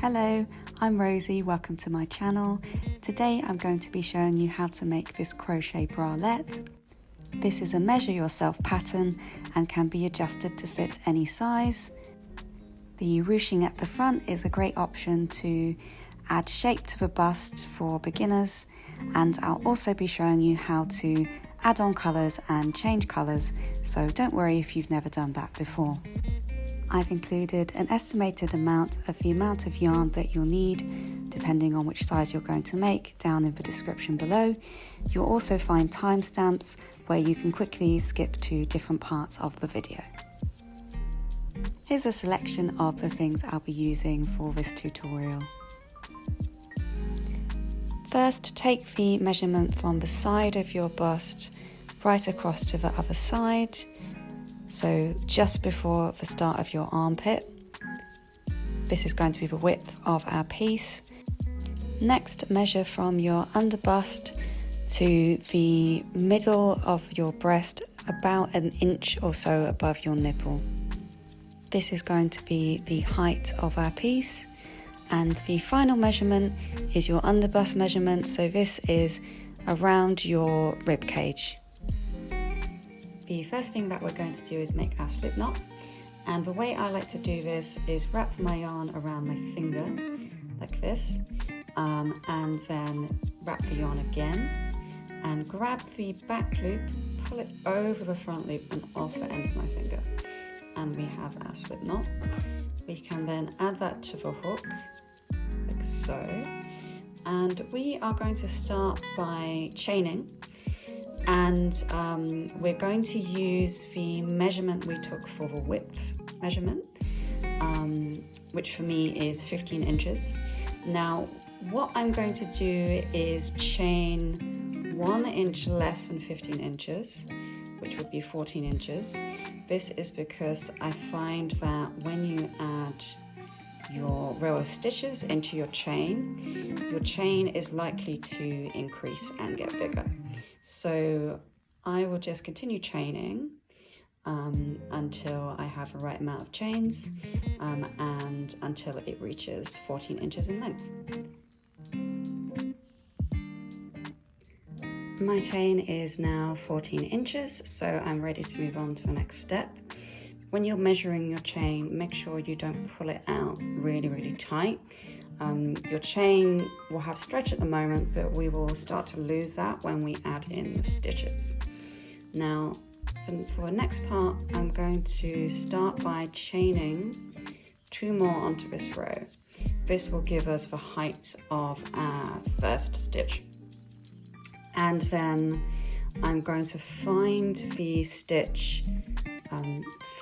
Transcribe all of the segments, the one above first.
Hello, I'm Rosie, welcome to my channel. Today I'm going to be showing you how to make this crochet bralette. This is a measure yourself pattern and can be adjusted to fit any size. The ruching at the front is a great option to add shape to the bust for beginners, and I'll also be showing you how to add on colours and change colours, so don't worry if you've never done that before. I've included an estimated amount of the amount of yarn that you'll need, depending on which size you're going to make, down in the description below. You'll also find timestamps where you can quickly skip to different parts of the video. Here's a selection of the things I'll be using for this tutorial. First, take the measurement from the side of your bust right across to the other side, so just before the start of your armpit. This is going to be the width of our piece. Next, measure from your underbust to the middle of your breast, about an inch or so above your nipple. This is going to be the height of our piece. And the final measurement is your underbust measurement, so this is around your rib cage. The first thing that we're going to do is make our slip knot, and the way I like to do this is wrap my yarn around my finger like this, and then wrap the yarn again and grab the back loop, pull it over the front loop and off the end of my finger, and we have our slip knot. We can then add that to the hook like so, and we are going to start by chaining. And we're going to use the measurement we took for the width measurement, which for me is 15 inches. Now, what I'm going to do is chain 1 inch less than 15 inches, which would be 14 inches. This is because I find that when you add your row of stitches into your chain is likely to increase and get bigger. So I will just continue chaining until I have the right amount of chains, and until it reaches 14 inches in length. My chain is now 14 inches, so I'm ready to move on to the next step. When you're measuring your chain, make sure you don't pull it out really tight. Your chain will have stretch at the moment, but we will start to lose that when we add in the stitches. Now, for the next part, I'm going to start by chaining 2 more onto this row. This will give us the height of our first stitch. And then I'm going to find the stitch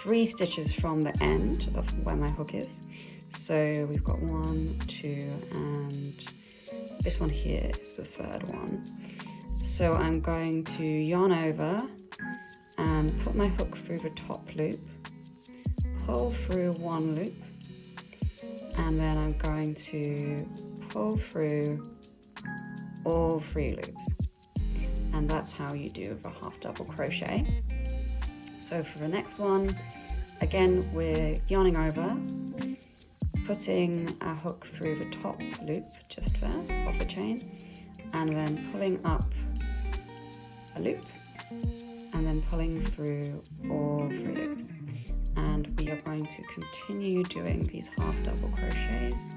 3 stitches from the end of where my hook is. So we've got 1, 2, and this one here is the 3rd one. So I'm going to yarn over and put my hook through the top loop, pull through 1 loop, and then I'm going to pull through all 3 loops. And that's how you do the half double crochet. So for the next one, again, we're yarning over, putting our hook through the top loop just there of the chain, and then pulling up a loop, and then pulling through all 3 loops. And we are going to continue doing these half double crochets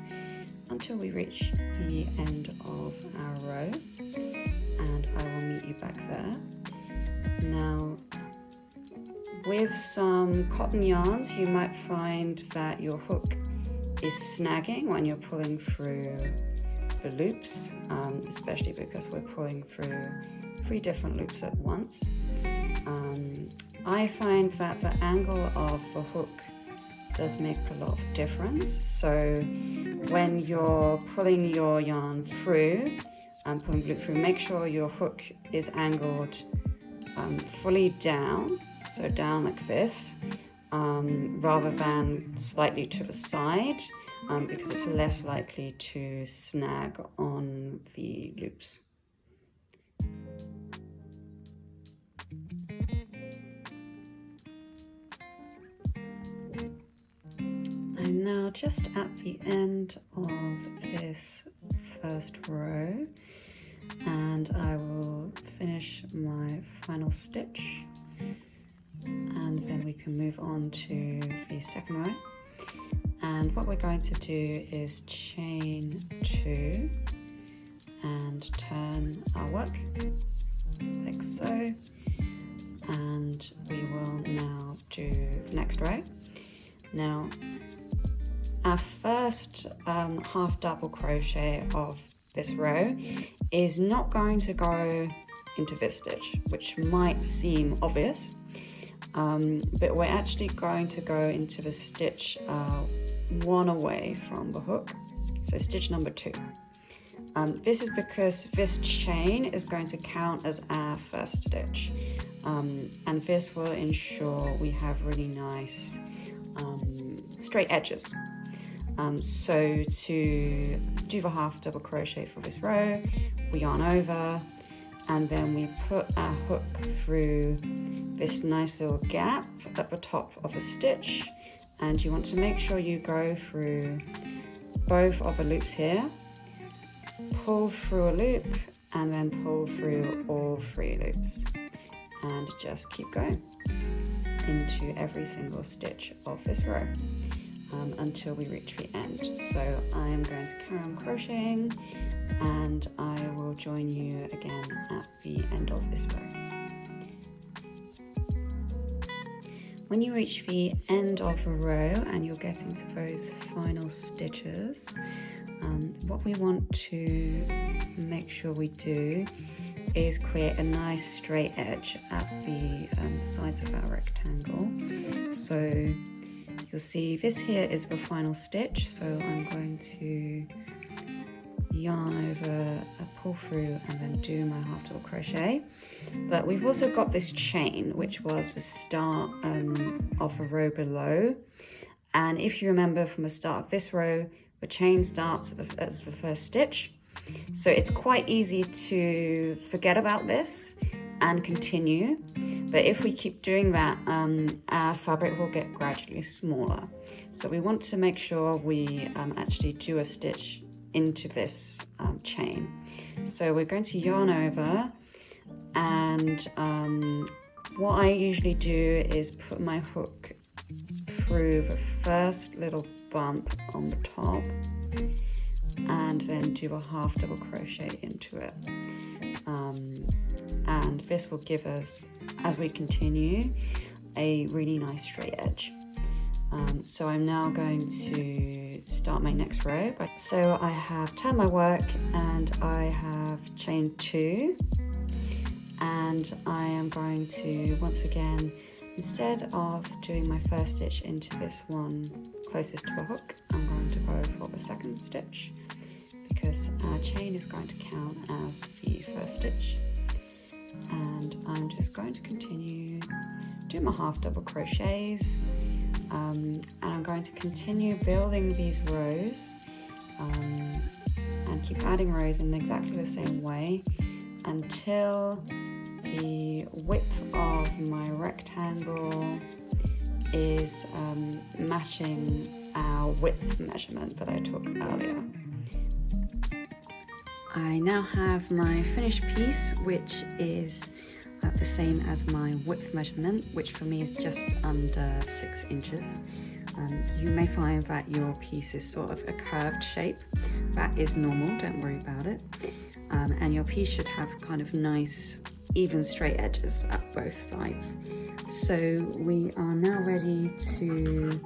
until we reach the end of our row, and I will meet you back there. Now, with some cotton yarns, you might find that your hook is snagging when you're pulling through the loops, especially because we're pulling through 3 different loops at once. I find that the angle of the hook does make a lot of difference. So when you're pulling your yarn through and pulling the loop through, make sure your hook is angled fully down, so down like this, rather than slightly to the side, because it's less likely to snag on the loops. I'm now just at the end of this first row, and I will finish my final stitch, and then we can move on to the second row. And what we're going to do is chain 2 and turn our work like so, and we will now do the next row. Now our first half double crochet of this row is not going to go into this stitch, which might seem obvious, but we're actually going to go into the stitch one away from the hook, so stitch number 2. This is because this chain is going to count as our first stitch, and this will ensure we have really nice straight edges. So to do the half double crochet for this row, we yarn over, and then we put our hook through this nice little gap at the top of a stitch, and you want to make sure you go through both of the loops here, pull through a loop, and then pull through all 3 loops, and just keep going into every single stitch of this row until we reach the end. So I am going to carry on crocheting, and I will join you again at the end of this row. When you reach the end of a row and you're getting to those final stitches, what we want to make sure we do is create a nice straight edge at the sides of our rectangle. So you'll see this here is the final stitch, so I'm going to yarn over, pull through, and then do my half double crochet. But we've also got this chain, which was the start of a row below, and if you remember from the start of this row, the chain starts as the first stitch, so it's quite easy to forget about this and continue. But if we keep doing that, our fabric will get gradually smaller. So we want to make sure we actually do a stitch into this chain. So we're going to yarn over, and what I usually do is put my hook through the first little bump on the top, and then do a half double crochet into it, and this will give us, as we continue, a really nice straight edge. So I'm now going to start my next row. So I have turned my work, and I have chained 2, and I am going to, once again, instead of doing my first stitch into this one closest to a hook, I'm going to go for the second stitch, because our chain is going to count as the first stitch. And I'm just going to continue doing my half double crochets, and I'm going to continue building these rows, and keep adding rows in exactly the same way until the width of my rectangle is matching our width measurement that I took earlier. I now have my finished piece, which is the same as my width measurement, which for me is just under 6 inches. You may find that your piece is sort of a curved shape. That is normal, don't worry about it. And your piece should have kind of nice, even straight edges at both sides. So we are now ready to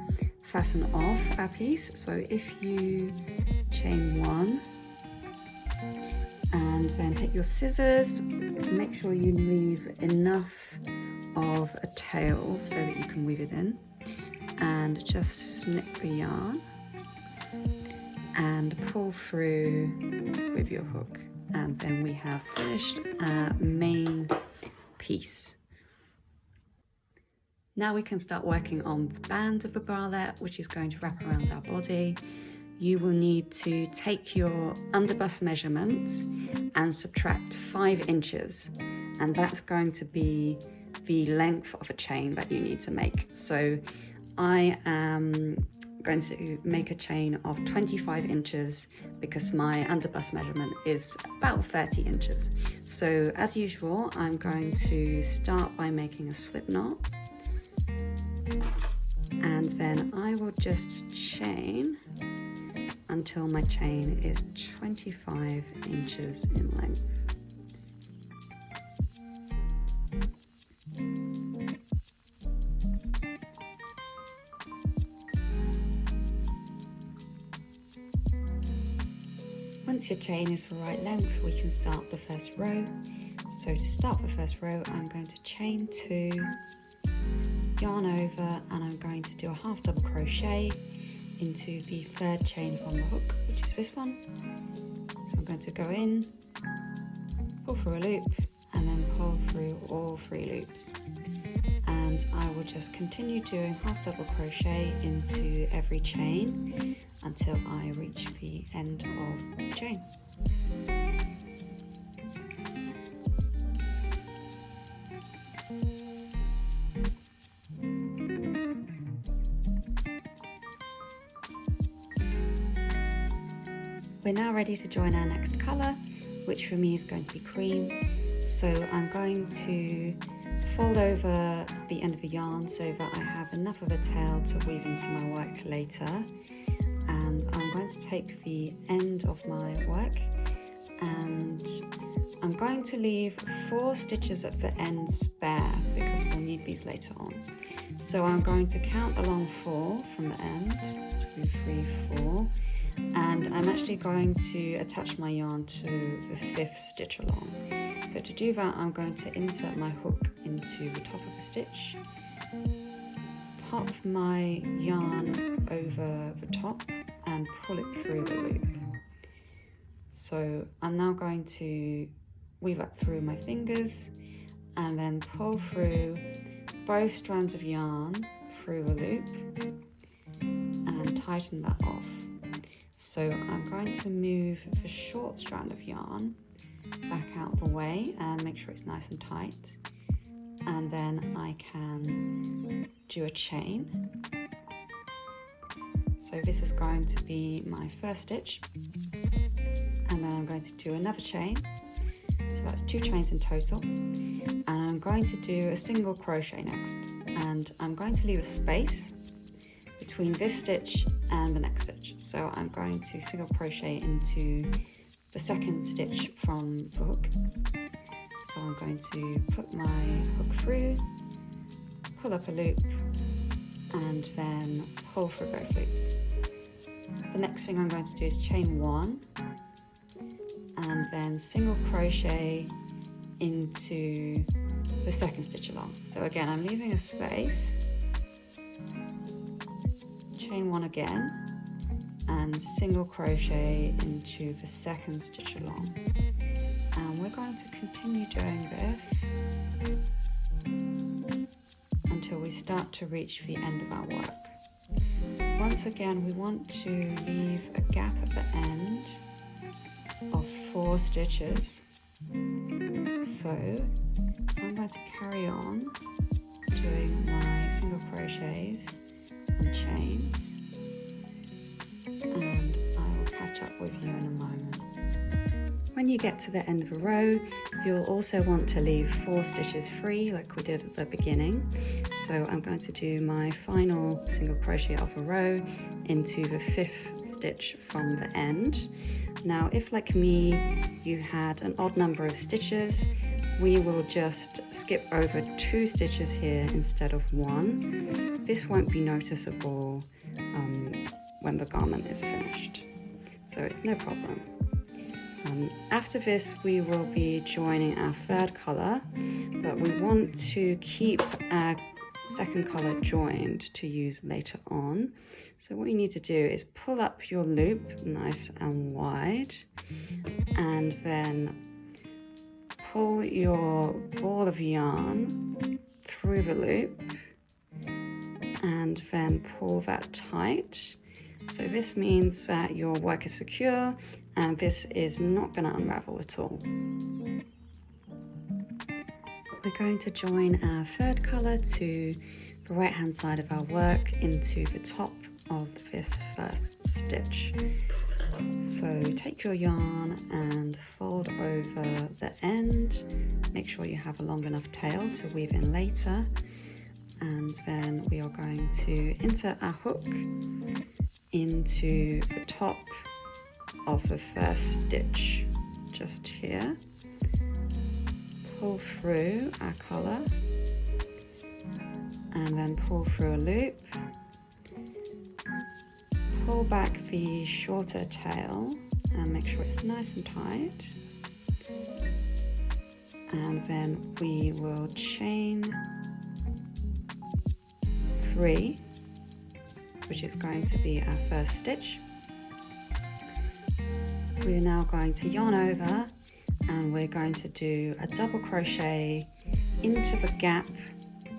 fasten off our piece. So if you chain 1, and then take your scissors, make sure you leave enough of a tail so that you can weave it in, and just snip the yarn and pull through with your hook, and then we have finished our main piece. Now we can start working on the band of the bralette, which is going to wrap around our body. You will need to take your underbust measurement and subtract 5 inches, and that's going to be the length of a chain that you need to make. So I am going to make a chain of 25 inches because my underbust measurement is about 30 inches. So as usual, I'm going to start by making a slip knot, and then I will just chain until my chain is 25 inches in length. Once your chain is the right length, we can start the first row. So to start the first row, I'm going to chain 2, yarn over, and I'm going to do a half double crochet into the third chain from the hook, which is this one. So I'm going to go in, pull through a loop, and then pull through all 3 loops. And I will just continue doing half double crochet into every chain until I reach the end of the chain. We're now ready to join our next colour, which for me is going to be cream. So I'm going to fold over the end of the yarn so that I have enough of a tail to weave into my work later. And I'm going to take the end of my work and I'm going to leave 4 stitches at the end spare because we'll need these later on. So I'm going to count along 4 from the end, 2, 3, 4, and I'm actually going to attach my yarn to the 5th stitch along. So to do that, I'm going to insert my hook into the top of the stitch, pop my yarn over the top and pull it through the loop. So I'm now going to weave up through my fingers and then pull through both strands of yarn through the loop and tighten that off. So I'm going to move the short strand of yarn back out of the way and make sure it's nice and tight. And then I can do a chain. So this is going to be my first stitch, and then I'm going to do another chain. So that's 2 chains in total, and I'm going to do a single crochet next, and I'm going to leave a space between this stitch and the next stitch. So I'm going to single crochet into the 2nd stitch from the hook. So I'm going to put my hook through, pull up a loop, and then pull through both loops. The next thing I'm going to do is chain 1 and then single crochet into the 2nd stitch along. So again, I'm leaving a space, chain 1 again, and single crochet into the 2nd stitch along. And we're going to continue doing this until we start to reach the end of our work. Once again, we want to leave a gap at the end of 4 stitches. So I'm going to carry on doing my single crochets and chains, and I will catch up with you in a moment. When you get to the end of a row, you'll also want to leave 4 stitches free like we did at the beginning. So I'm going to do my final single crochet of a row into the 5th stitch from the end. Now, if like me, you had an odd number of stitches, we will just skip over 2 stitches here instead of 1. This won't be noticeable when the garment is finished, so it's no problem. After this, we will be joining our 3rd colour, but we want to keep our 2nd colour joined to use later on. So what you need to do is pull up your loop nice and wide, and then pull your ball of yarn through the loop, and then pull that tight. So this means that your work is secure and this is not going to unravel at all. We're going to join our 3rd colour to the right hand side of our work into the top of this first stitch. So take your yarn and fold over the end. Make sure you have a long enough tail to weave in later. And then we are going to insert our hook into the top of the first stitch, just here. Pull through our colour and then pull through a loop. Pull back the shorter tail and make sure it's nice and tight. And then we will chain 3, which is going to be our first stitch. We're now going to yarn over and we're going to do a double crochet into the gap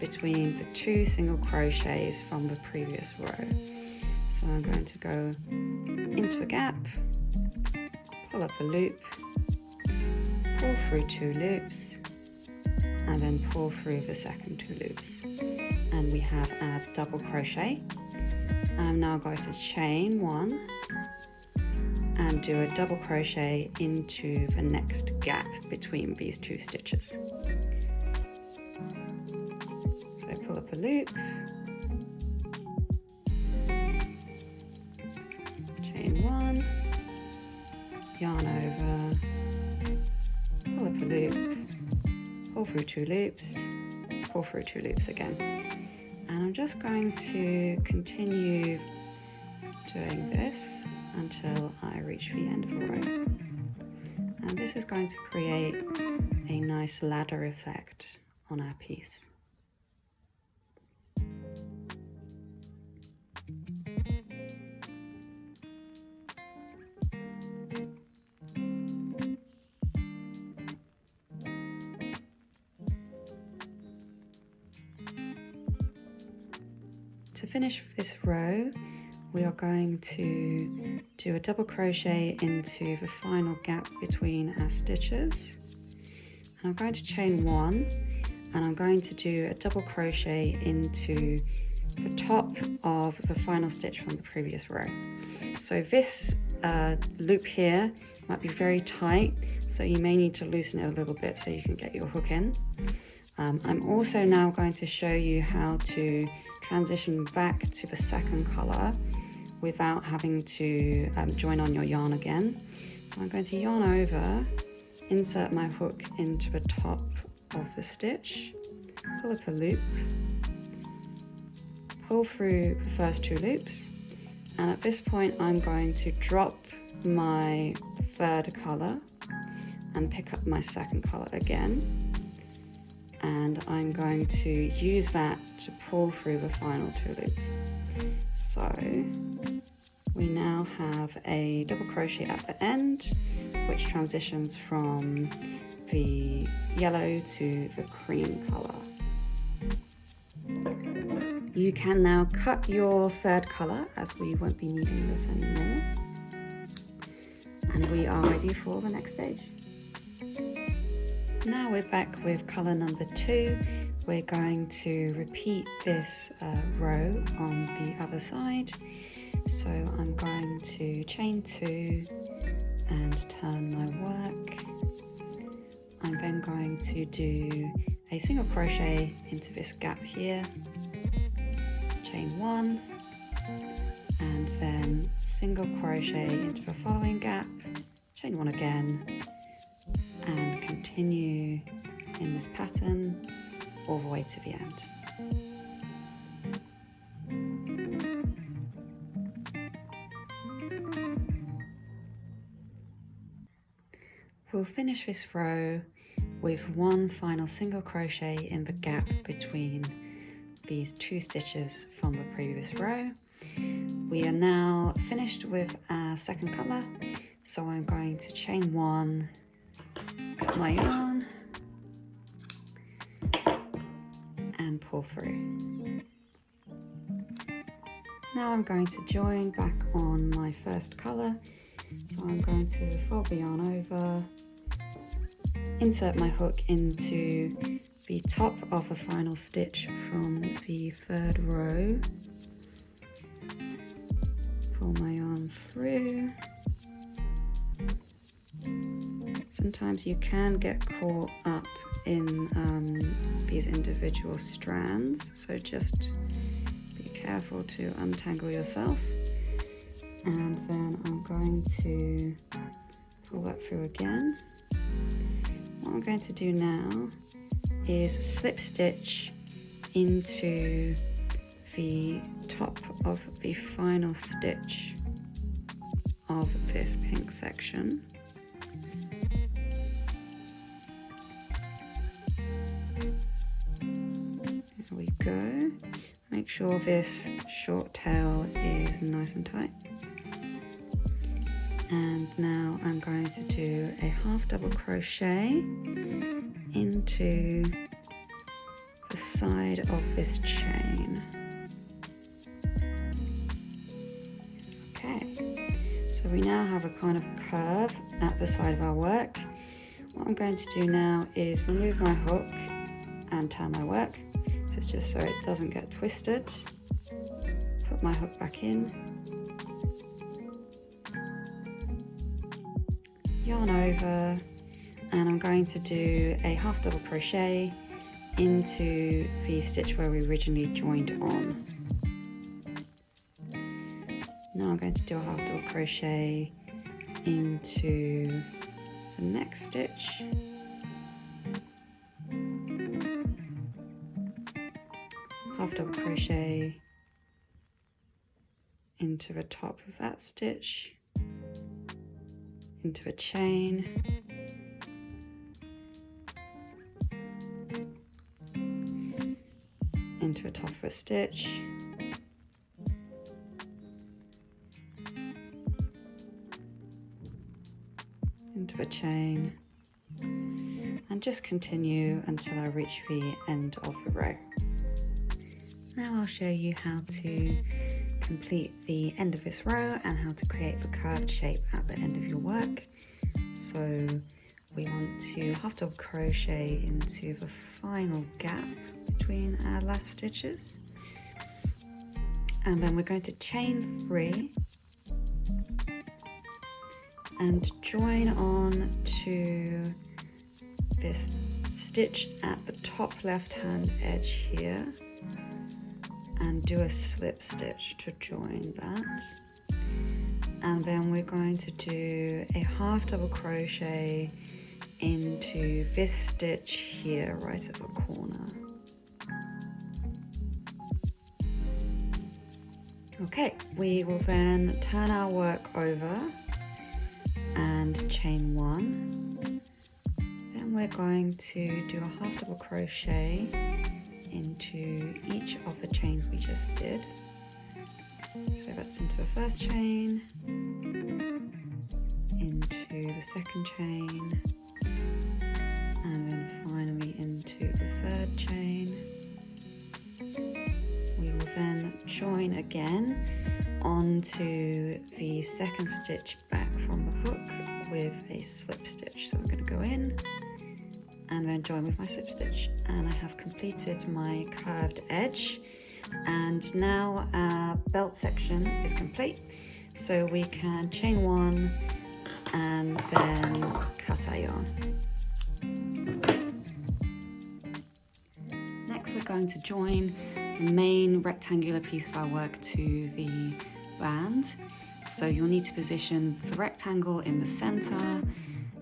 between the 2 single crochets from the previous row. So I'm going to go into a gap, pull up a loop, pull through 2 loops, and then pull through the second 2 loops. And we have our double crochet. I'm now going to chain 1 and do a double crochet into the next gap between these 2 stitches. So pull up a loop, chain 1, yarn over, pull up a loop, pull through 2 loops, pull through 2 loops again. And I'm just going to continue doing this until I reach the end of the row. And this is going to create a nice ladder effect on our piece. To finish this row, we are going to do a double crochet into the final gap between our stitches. And I'm going to chain 1 and I'm going to do a double crochet into the top of the final stitch from the previous row. So this loop here might be very tight, so you may need to loosen it a little bit so you can get your hook in. I'm also now going to show you how to transition back to the second colour without having to join on your yarn again. So I'm going to yarn over, insert my hook into the top of the stitch, pull up a loop, pull through the first 2 loops, and at this point I'm going to drop my third colour and pick up my second colour again. And I'm going to use that to pull through the final 2 loops. So we now have a double crochet at the end, which transitions from the yellow to the cream colour. You can now cut your third colour, as we won't be needing this anymore. And we are ready for the next stage. Now we're back with colour number 2. We're going to repeat this row on the other side. So I'm going to chain 2 and turn my work. I'm then going to do a single crochet into this gap here, chain 1, and then single crochet into the following gap, chain 1 again, and continue in this pattern all the way to the end. We'll finish this row with 1 final single crochet in the gap between these 2 stitches from the previous row. We are now finished with our second colour, so I'm going to chain 1, cut my yarn, and pull through. Now I'm going to join back on my first colour, so I'm going to fold the yarn over, insert my hook into the top of the final stitch from the 3rd row, pull my yarn through. Sometimes you can get caught up in these individual strands, so just be careful to untangle yourself. And then I'm going to pull that through again. What I'm going to do now is slip stitch into the top of the final stitch of this pink section. There we go. Make sure this short tail is nice and tight. And now I'm going to do a half double crochet into the side of this chain. Okay, so we now have a kind of curve at the side of our work. What I'm going to do now is remove my hook and turn my work. So it's just so it doesn't get twisted. Put my hook back in. Yarn over, and I'm going to do a half double crochet into the stitch where we originally joined on. Now I'm going to do a half double crochet into the next stitch, half double crochet into the top of that stitch, into a chain, into a top of a stitch, into a chain, and just continue until I reach the end of the row. Now I'll show you how to complete the end of this row and how to create the curved shape at the end of your work. So we want to half double crochet into the final gap between our last stitches, and then we're going to chain 3 and join on to this stitch at the top left hand edge here and do a slip stitch to join that. And then we're going to do a half double crochet into this stitch here right at the corner. Okay, we will then turn our work over and chain 1. Then we're going to do a half double crochet into each of the chains we just did. So that's into the first chain, into the second chain, and then finally into the third chain. We will then join again onto the second stitch back from the hook with a slip stitch. So I'm going to go in and then join with my slip stitch, and I have completed my curved edge. And now our belt section is complete, so we can chain 1 and then cut our yarn. Next we're going to join the main rectangular piece of our work to the band. So you'll need to position the rectangle in the center.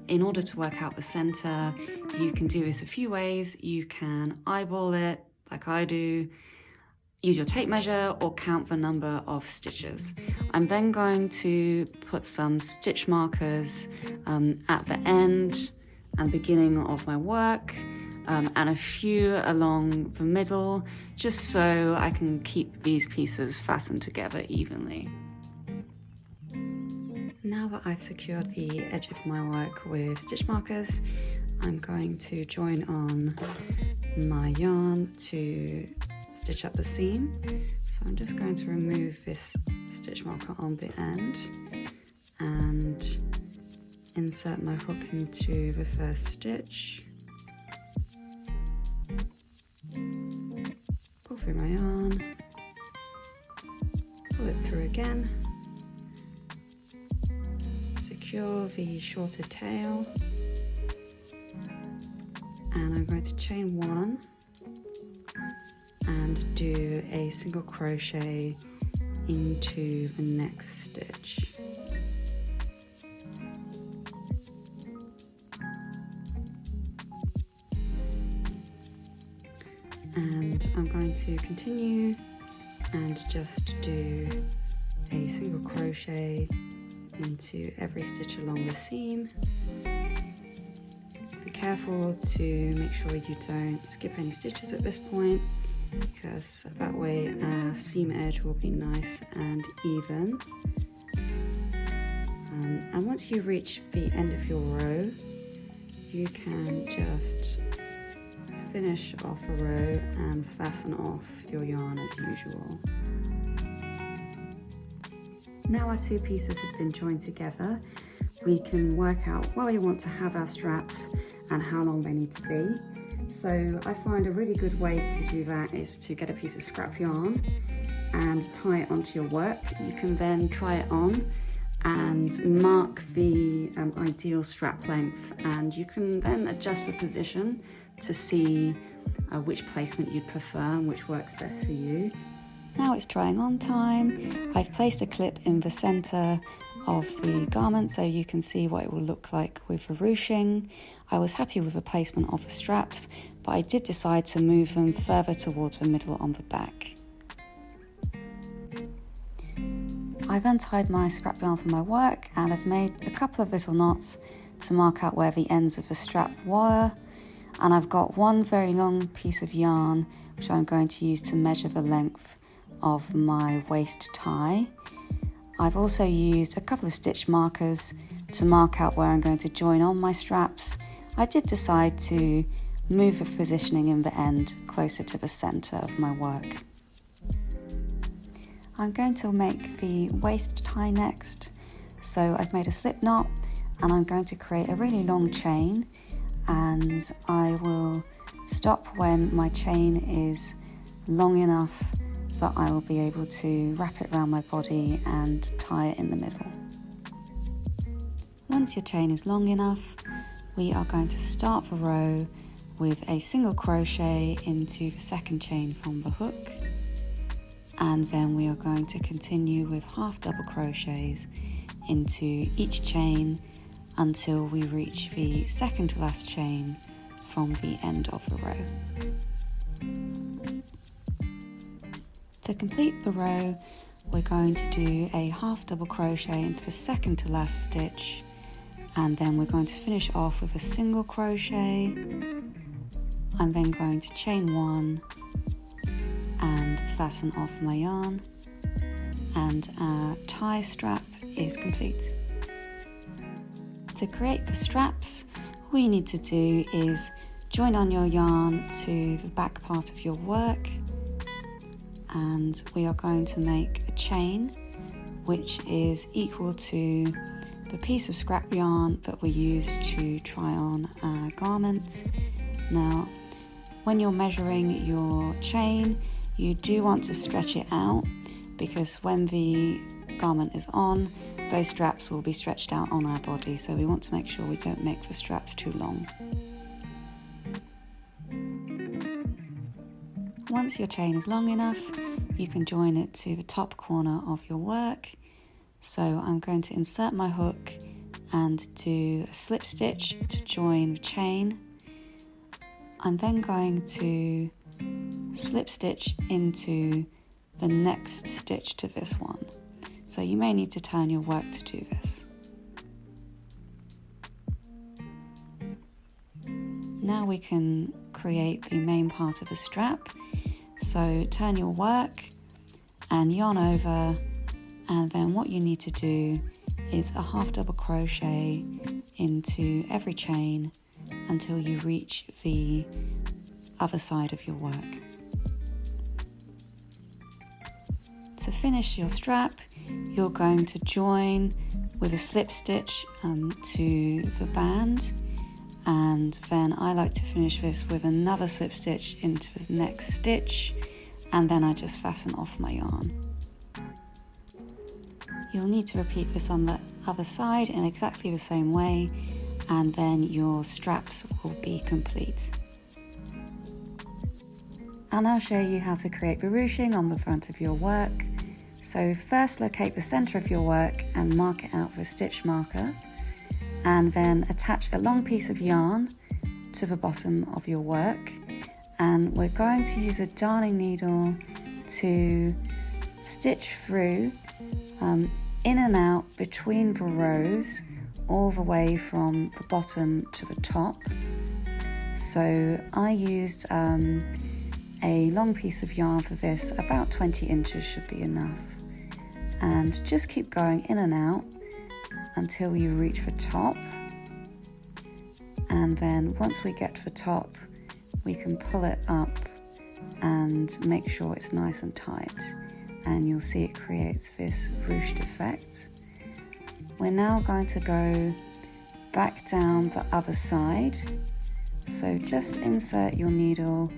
In order to work out the center, you can do this a few ways. You can eyeball it like I do, use your tape measure, or count the number of stitches. I'm then going to put some stitch markers at the end and beginning of my work, and a few along the middle, just so I can keep these pieces fastened together evenly. Now that I've secured the edge of my work with stitch markers, I'm going to join on my yarn to stitch up the seam. So I'm just going to remove this stitch marker on the end and insert my hook into the first stitch. Pull through my yarn, pull it through again, secure the shorter tail, and I'm going to chain 1 and do a single crochet into the next stitch. And I'm going to continue and just do a single crochet into every stitch along the seam. Be careful to make sure you don't skip any stitches at this point, because that way our seam edge will be nice and even. And once you reach the end of your row, you can just finish off a row and fasten off your yarn as usual. Now our two pieces have been joined together, we can work out where we want to have our straps and how long they need to be. So I find a really good way to do that is to get a piece of scrap yarn and tie it onto your work. You can then try it on and mark the ideal strap length, and you can then adjust the position to see which placement you'd prefer and which works best for you. Now it's trying on time. I've placed a clip in the center of the garment so you can see what it will look like with the ruching. I was happy with the placement of the straps, but I did decide to move them further towards the middle on the back. I've untied my scrap yarn from my work and I've made a couple of little knots to mark out where the ends of the strap were. And I've got one very long piece of yarn which I'm going to use to measure the length of my waist tie. I've also used a couple of stitch markers to mark out where I'm going to join on my straps. I did decide to move the positioning in the end closer to the center of my work. I'm going to make the waist tie next. So I've made a slip knot and I'm going to create a really long chain, and I will stop when my chain is long enough that I will be able to wrap it around my body and tie it in the middle. Once your chain is long enough, we are going to start the row with a single crochet into the second chain from the hook, and then we are going to continue with half double crochets into each chain until we reach the second to last chain from the end of the row. To complete the row, we're going to do a half double crochet into the second to last stitch, and then we're going to finish off with a single crochet. I'm then going to chain 1 and fasten off my yarn, and our tie strap is complete. To create the straps, all you need to do is join on your yarn to the back part of your work, and we are going to make a chain which is equal to the piece of scrap yarn that we used to try on our garment. Now, when you're measuring your chain, you do want to stretch it out, because when the garment is on, those straps will be stretched out on our body, so we want to make sure we don't make the straps too long. Once your chain is long enough, you can join it to the top corner of your work. So I'm going to insert my hook and do a slip stitch to join the chain. I'm then going to slip stitch into the next stitch to this one. So you may need to turn your work to do this. Now we can create the main part of the strap. So turn your work and yarn over, and then what you need to do is a half double crochet into every chain until you reach the other side of your work. To finish your strap, you're going to join with a slip stitch to the band, and then I like to finish this with another slip stitch into the next stitch, and then I just fasten off my yarn. You'll need to repeat this on the other side in exactly the same way, and then your straps will be complete. I'll now show you how to create the ruching on the front of your work. So first locate the center of your work and mark it out with a stitch marker, and then attach a long piece of yarn to the bottom of your work, and we're going to use a darning needle to stitch through in and out between the rows, all the way from the bottom to the top. So I used a long piece of yarn for this, about 20 inches should be enough, and just keep going in and out until you reach the top, and then once we get to the top we can pull it up and make sure it's nice and tight, and you'll see it creates this ruched effect. We're now going to go back down the other side, so just insert your needle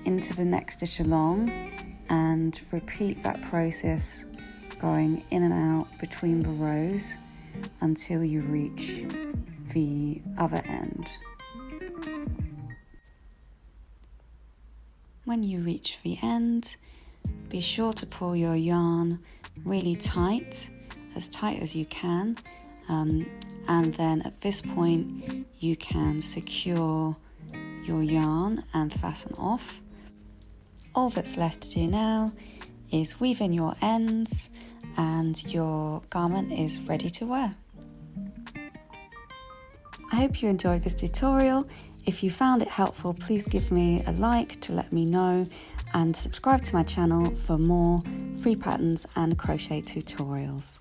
into the next stitch along and repeat that process, going in and out between the rows until you reach the other end. When you reach the end, be sure to pull your yarn really tight as you can, and then at this point you can secure your yarn and fasten off. All that's left to do now is weave in your ends and your garment is ready to wear. I hope you enjoyed this tutorial. If you found it helpful, please give me a like to let me know, and subscribe to my channel for more free patterns and crochet tutorials.